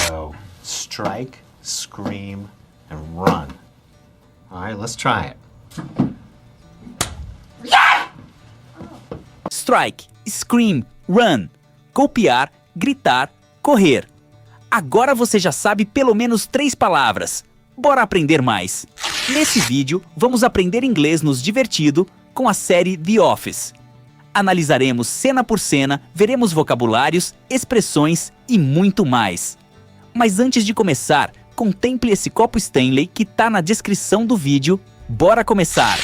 go strike, scream, and run. All right, let's try it. Strike, scream, run. Golpear, gritar, correr. Agora você já sabe pelo menos 3 palavras. Bora aprender mais. Nesse vídeo, vamos aprender inglês nos divertido com a série The Office. Analisaremos cena por cena, veremos vocabulários, expressões e muito mais. Mas antes de começar, contemple esse copo Stanley que tá na descrição do vídeo. Bora começar!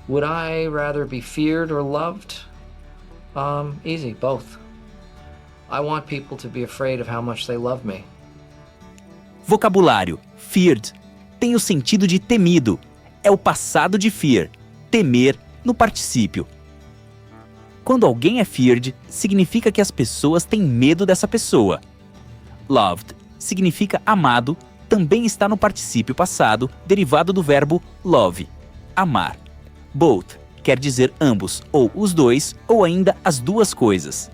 Would I rather be feared or loved? Easy, both. I want people to be afraid of how much they love me. Vocabulário: feared tem o sentido de temido. É o passado de fear, temer no particípio. Quando alguém é feared, significa que as pessoas têm medo dessa pessoa. Loved significa amado, também está no particípio passado, derivado do verbo love, amar. Both quer dizer ambos, ou os dois, ou ainda as duas coisas.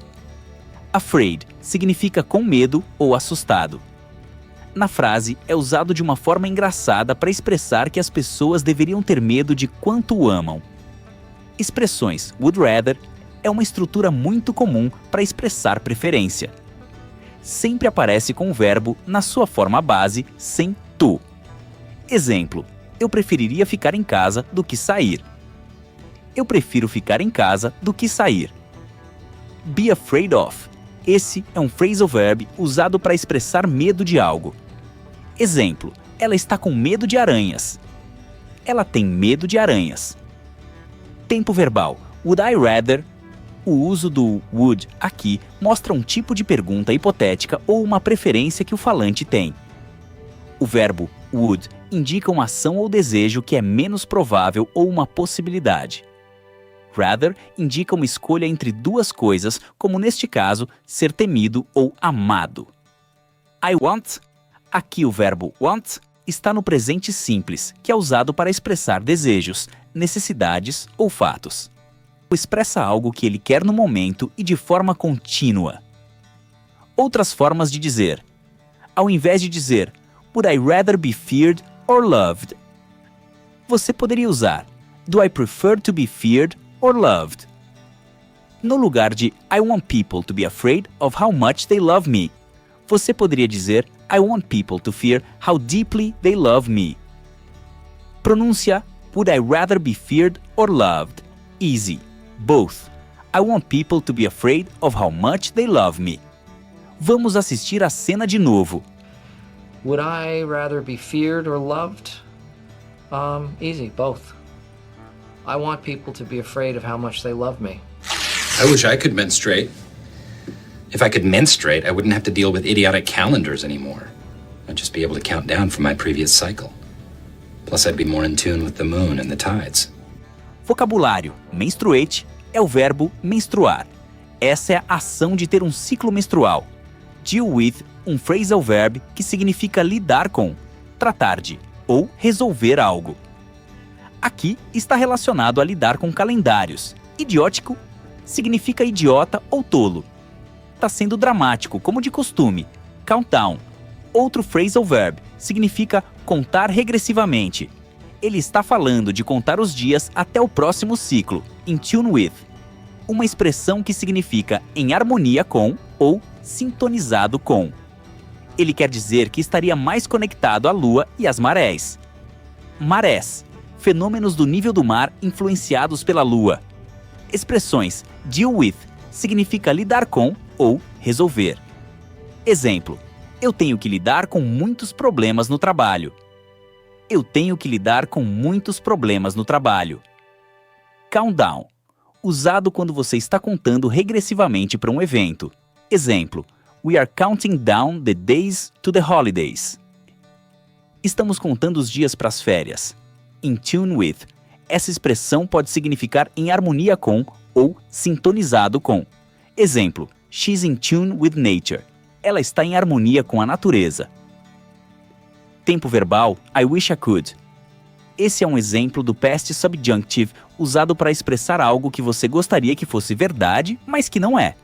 Afraid significa com medo ou assustado. Na frase, é usado de uma forma engraçada para expressar que as pessoas deveriam ter medo de quanto o amam. Expressões would rather é uma estrutura muito comum para expressar preferência. Sempre aparece com o verbo na sua forma base, sem to. Exemplo: eu preferiria ficar em casa do que sair. Eu prefiro ficar em casa do que sair. Be afraid of. Esse é um phrasal verb usado para expressar medo de algo. Exemplo: ela está com medo de aranhas. Ela tem medo de aranhas. Tempo verbal: would I rather. O uso do would aqui mostra um tipo de pergunta hipotética ou uma preferência que o falante tem. O verbo would indica uma ação ou desejo que é menos provável ou uma possibilidade. Rather indica uma escolha entre duas coisas, como neste caso, ser temido ou amado. I want. Aqui o verbo want está no presente simples, que é usado para expressar desejos, necessidades ou fatos. Expressa algo que ele quer no momento e de forma contínua. Outras formas de dizer: ao invés de dizer would I rather be feared or loved, você poderia usar do I prefer to be feared or loved. No lugar de I want people to be afraid of how much they love me, você poderia dizer I want people to fear how deeply they love me. Pronúncia: would I rather be feared or loved? Easy. Both. I want people to be afraid of how much they love me. Vamos assistir a cena de novo. Would I rather be feared or loved? Easy, both. I want people to be afraid of how much they love me. I wish I could menstruate. If I could menstruate, I wouldn't have to deal with idiotic calendars anymore. I'd just be able to count down from my previous cycle. Plus, I'd be more in tune with the moon and the tides. Vocabulário: menstruate é o verbo menstruar. Essa é a ação de ter um ciclo menstrual. Deal with, um phrasal verb que significa lidar com, tratar de ou resolver algo. Aqui está relacionado a lidar com calendários. Idiótico significa idiota ou tolo. Está sendo dramático, como de costume. Countdown, outro phrasal verb, significa contar regressivamente. Ele está falando de contar os dias até o próximo ciclo, in tune with. Uma expressão que significa em harmonia com ou sintonizado com. Ele quer dizer que estaria mais conectado à lua e às marés. Marés, fenômenos do nível do mar influenciados pela lua. Expressões deal with significa lidar com ou resolver. Exemplo: eu tenho que lidar com muitos problemas no trabalho. Eu tenho que lidar com muitos problemas no trabalho. Countdown, usado quando você está contando regressivamente para um evento. Exemplo: we are counting down the days to the holidays. Estamos contando os dias para as férias. In tune with. Essa expressão pode significar em harmonia com ou sintonizado com. Exemplo: she's in tune with nature. Ela está em harmonia com a natureza. Tempo verbal: I wish I could. Esse é um exemplo do past subjunctive usado para expressar algo que você gostaria que fosse verdade, mas que não é.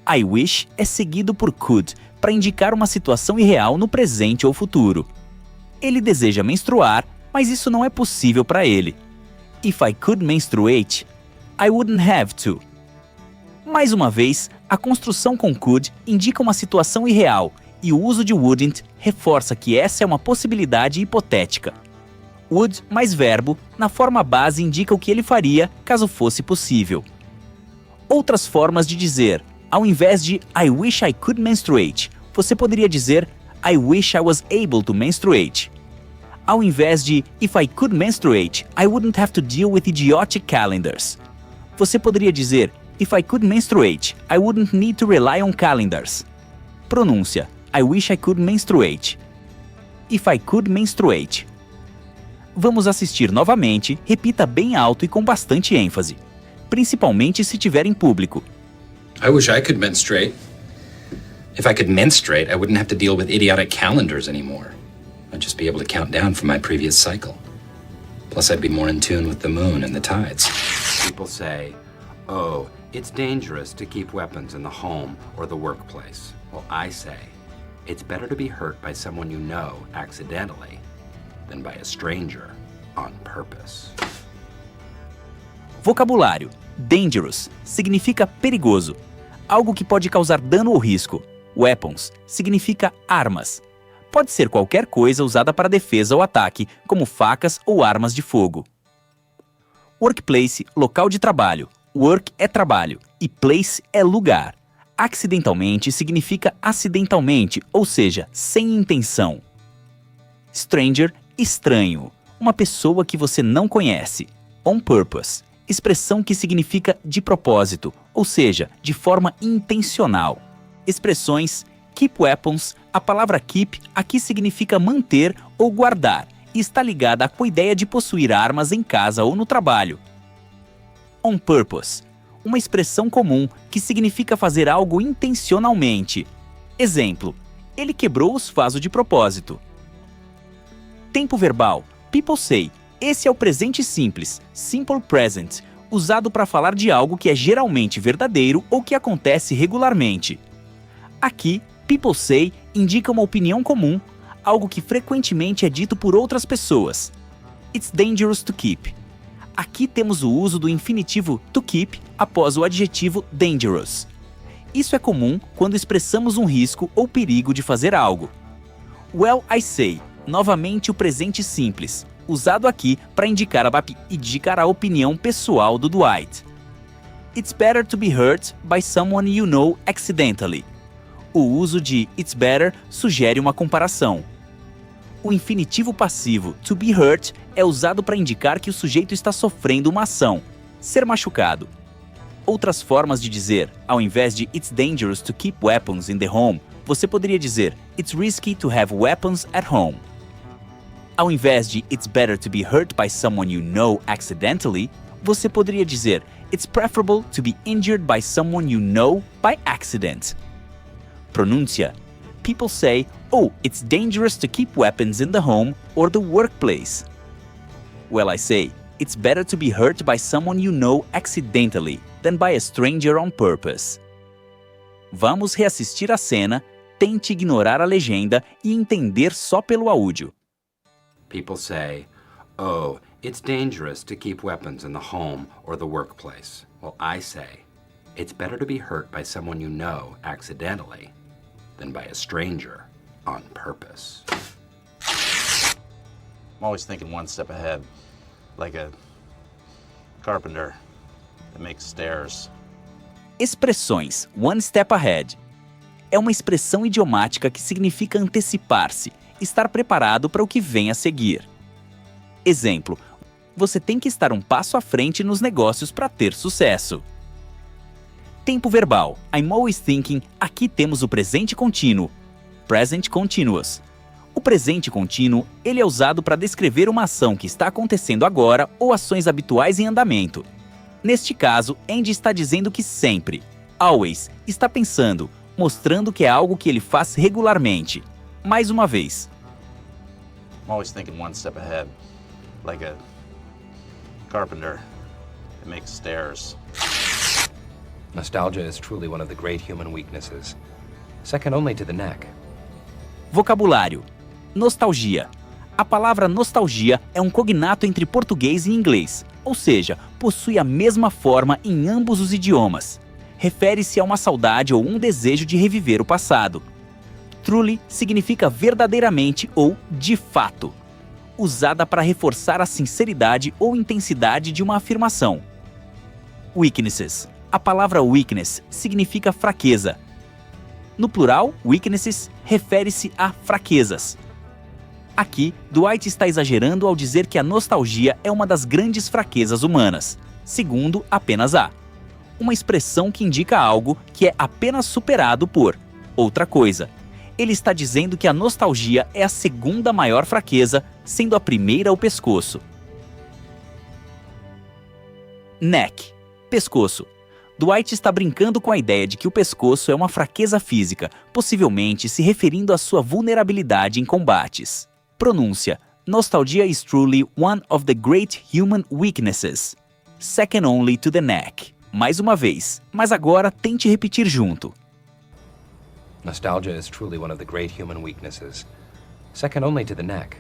I wish é seguido por could para indicar uma situação irreal no presente ou futuro. Ele deseja menstruar, mas isso não é possível para ele. If I could menstruate, I wouldn't have to. Mais uma vez, a construção com could indica uma situação irreal e o uso de wouldn't reforça que essa é uma possibilidade hipotética. Would mais verbo, na forma base indica o que ele faria caso fosse possível. Outras formas de dizer, ao invés de I wish I could menstruate, você poderia dizer I wish I was able to menstruate. Ao invés de If I could menstruate, I wouldn't have to deal with idiotic calendars. Você poderia dizer If I could menstruate, I wouldn't need to rely on calendars. Pronúncia: I wish I could menstruate. If I could menstruate. Vamos assistir novamente, repita bem alto e com bastante ênfase, principalmente se tiver em público. I wish I could menstruate. If I could menstruate, I wouldn't have to deal with idiotic calendars anymore. I'd just be able to count down from my previous cycle. Plus, I'd be more in tune with the moon and the tides. People say, oh, it's dangerous to keep weapons in the home or the workplace. Well, I say, it's better to be hurt by someone you know accidentally than by a stranger on purpose. Vocabulário: dangerous significa perigoso, algo que pode causar dano ou risco. Weapons significa armas. Pode ser qualquer coisa usada para defesa ou ataque, como facas ou armas de fogo. Workplace, local de trabalho. Work é trabalho e place é lugar. Accidentalmente significa acidentalmente, ou seja, sem intenção. Stranger, estranho, uma pessoa que você não conhece. On purpose, expressão que significa de propósito, ou seja, de forma intencional. Expressões: keep weapons, a palavra keep aqui significa manter ou guardar e está ligada com a ideia de possuir armas em casa ou no trabalho. On purpose, uma expressão comum que significa fazer algo intencionalmente. Exemplo: ele quebrou os vasos de propósito. Tempo verbal: people say. Esse é o presente simples, simple present, usado para falar de algo que é geralmente verdadeiro ou que acontece regularmente. Aqui, people say indica uma opinião comum, algo que frequentemente é dito por outras pessoas. It's dangerous to keep. Aqui temos o uso do infinitivo to keep após o adjetivo dangerous. Isso é comum quando expressamos um risco ou perigo de fazer algo. Well, I say, novamente o presente simples, usado aqui para indicar a opinião pessoal do Dwight. It's better to be hurt by someone you know accidentally. O uso de it's better sugere uma comparação. O infinitivo passivo to be hurt é usado para indicar que o sujeito está sofrendo uma ação, ser machucado. Outras formas de dizer, ao invés de it's dangerous to keep weapons in the home, você poderia dizer it's risky to have weapons at home. Ao invés de it's better to be hurt by someone you know accidentally, você poderia dizer it's preferable to be injured by someone you know by accident. Pronúncia: people say, oh, it's dangerous to keep weapons in the home or the workplace. Well, I say, it's better to be hurt by someone you know accidentally than by a stranger on purpose. Vamos reassistir a cena, tente ignorar a legenda e entender só pelo áudio. People say, oh, it's dangerous to keep weapons in the home or the workplace. Well, I say, it's better to be hurt by someone you know accidentally than by a stranger on purpose. I'm always thinking one step ahead, like a carpenter that makes stairs. Expressões one step ahead. É uma expressão idiomática que significa antecipar-se, estar preparado para o que vem a seguir. Exemplo: você tem que estar um passo à frente nos negócios para ter sucesso. Tempo verbal: I'm always thinking, aqui temos o presente contínuo, present continuous. O presente contínuo, ele é usado para descrever uma ação que está acontecendo agora ou ações habituais em andamento. Neste caso, Andy está dizendo que sempre, always, está pensando, mostrando que é algo que ele faz regularmente. Mais uma vez. I'm always thinking one step ahead, like a carpenter that makes stairs. Nostalgia is truly one of the great human weaknesses, second only to the neck. Vocabulário: nostalgia. A palavra nostalgia é um cognato entre português e inglês, ou seja, possui a mesma forma em ambos os idiomas. Refere-se a uma saudade ou um desejo de reviver o passado. Truly significa verdadeiramente ou de fato, usada para reforçar a sinceridade ou intensidade de uma afirmação. Weaknesses. A palavra weakness significa fraqueza. No plural, weaknesses refere-se a fraquezas. Aqui, Dwight está exagerando ao dizer que a nostalgia é uma das grandes fraquezas humanas, segundo apenas a. Uma expressão que indica algo que é apenas superado por outra coisa. Ele está dizendo que a nostalgia é a segunda maior fraqueza, sendo a primeira o pescoço. Neck. Pescoço. Dwight está brincando com a ideia de que o pescoço é uma fraqueza física, possivelmente se referindo à sua vulnerabilidade em combates. Pronúncia: Nostalgia is truly one of the great human weaknesses, second only to the neck. Mais uma vez, mas agora tente repetir junto. Nostalgia is truly one of the great human weaknesses, second only to the neck.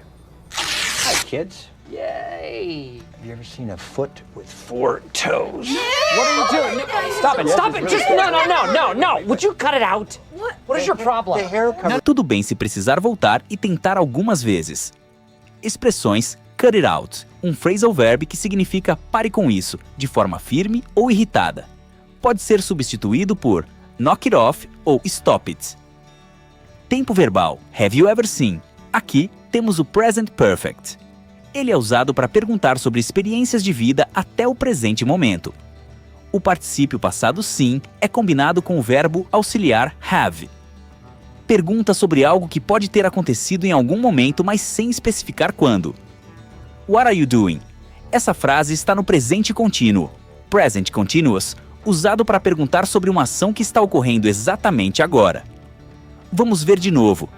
Hi, kids. Yay! Have you ever seen a foot with 4 toes? What are you doing? Stop it! Stop it! Just no! Would you cut it out? What is your problem? The hair cover. Tudo bem se precisar voltar e tentar algumas vezes. Expressões cut it out, um phrasal verb que significa pare com isso, de forma firme ou irritada. Pode ser substituído por knock it off ou stop it. Tempo verbal, have you ever seen? Aqui temos o present perfect. Ele é usado para perguntar sobre experiências de vida até o presente momento. O particípio passado sim é combinado com o verbo auxiliar have. Pergunta sobre algo que pode ter acontecido em algum momento, mas sem especificar quando. What are you doing? Essa frase está no presente contínuo, present continuous, usado para perguntar sobre uma ação que está ocorrendo exatamente agora. Vamos ver de novo.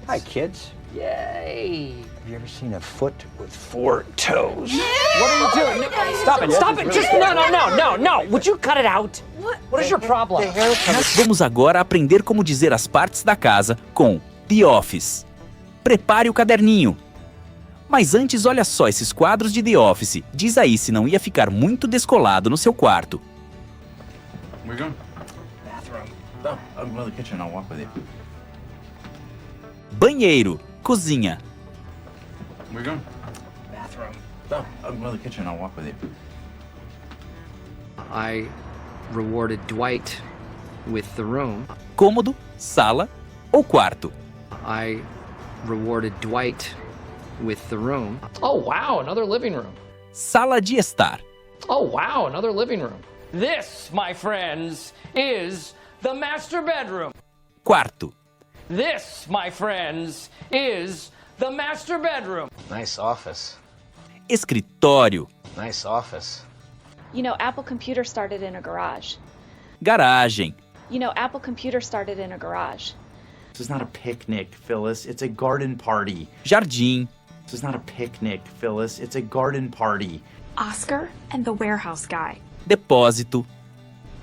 Hi, kids. Yay! Have you ever seen a foot with 4 toes? What are you doing? Stop it! Stop it! Just no! Would you cut it out? What is your problem? The hair cover. Vamos agora aprender como dizer as partes da casa com The Office. Prepare o caderninho. Mas antes, olha só esses quadros de The Office. Diz aí se não ia ficar muito descolado no seu quarto. Where you going? Bathroom. Oh, I'll go to the kitchen. I'll walk with you. Banheiro, cozinha. Where you going? Bathroom. Oh, I'll go to the kitchen. I'll walk with you. I rewarded Dwight with the room. Cômodo, sala ou quarto. I rewarded Dwight with the room. Oh, wow, another living room. Sala de estar. Oh, wow, another living room. This, my friends, is the master bedroom. Quarto. This, my friends, is the master bedroom. Nice office. Escritório. Nice office. You know, Apple Computer started in a garage. Garagem. You know, Apple Computer started in a garage. This is not a picnic, Phyllis. It's a garden party. Jardim. This is not a picnic, Phyllis. It's a garden party. Oscar and the warehouse guy. Depósito.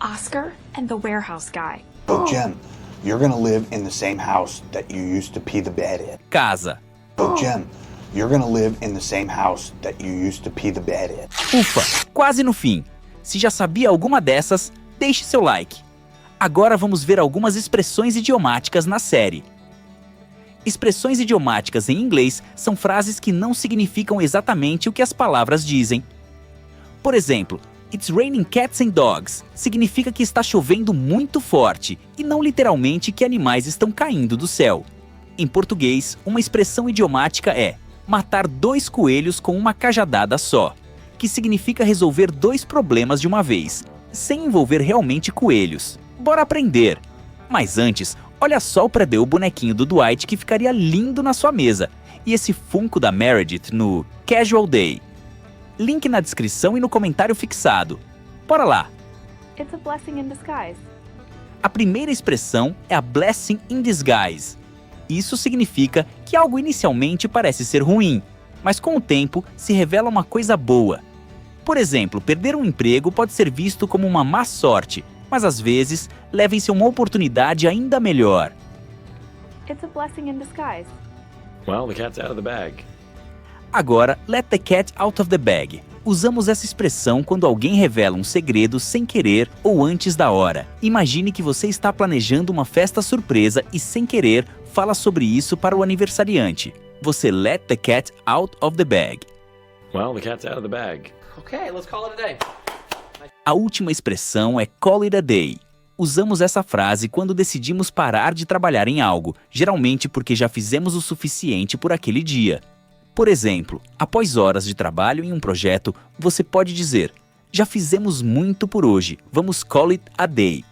Oscar and the warehouse guy. Oh, Jim, you're gonna live in the same house that you used to pee the bed in. Casa. Oh, Jim, you're gonna live in the same house that you used to pee the bed in. Ufa, quase no fim. Se já sabia alguma dessas, deixe seu like. Agora vamos ver algumas expressões idiomáticas na série. Expressões idiomáticas em inglês são frases que não significam exatamente o que as palavras dizem. Por exemplo, It's raining cats and dogs significa que está chovendo muito forte e não literalmente que animais estão caindo do céu. Em português, uma expressão idiomática é matar 2 coelhos com uma cajadada só, que significa resolver 2 problemas de uma vez, sem envolver realmente coelhos. Bora aprender! Mas antes, olha só o bonequinho do Dwight que ficaria lindo na sua mesa, e esse Funko da Meredith no Casual Day. Link na descrição e no comentário fixado. Bora lá! It's a blessing in disguise. A primeira expressão é a blessing in disguise. Isso significa que algo inicialmente parece ser ruim, mas com o tempo se revela uma coisa boa. Por exemplo, perder um emprego pode ser visto como uma má sorte, Mas às vezes, levem-se a uma oportunidade ainda melhor. It's a blessing in disguise. Well, the cat's out of the bag. Agora, let the cat out of the bag. Usamos essa expressão quando alguém revela um segredo sem querer ou antes da hora. Imagine que você está planejando uma festa surpresa e, sem querer, fala sobre isso para o aniversariante. Você let the cat out of the bag. Well, the cat's out of the bag. Okay, let's call it a day. A última expressão é call it a day. Usamos essa frase quando decidimos parar de trabalhar em algo, geralmente porque já fizemos o suficiente por aquele dia. Por exemplo, após horas de trabalho em um projeto, você pode dizer: já fizemos muito por hoje, vamos call it a day.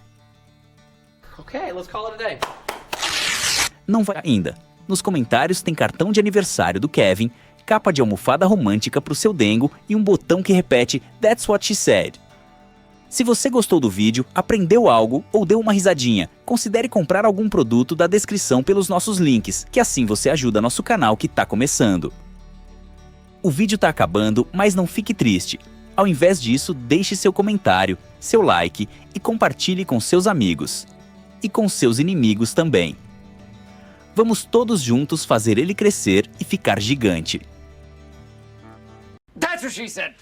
Okay, let's call it a day. Não vai ainda. Nos comentários tem cartão de aniversário do Kevin, capa de almofada romântica pro seu dengo e um botão que repete That's what she said. Se você gostou do vídeo, aprendeu algo ou deu uma risadinha, considere comprar algum produto da descrição pelos nossos links, que assim você ajuda nosso canal que tá começando. O vídeo tá acabando, mas não fique triste. Ao invés disso, deixe seu comentário, seu like e compartilhe com seus amigos. E com seus inimigos também. Vamos todos juntos fazer ele crescer e ficar gigante. That's what she said.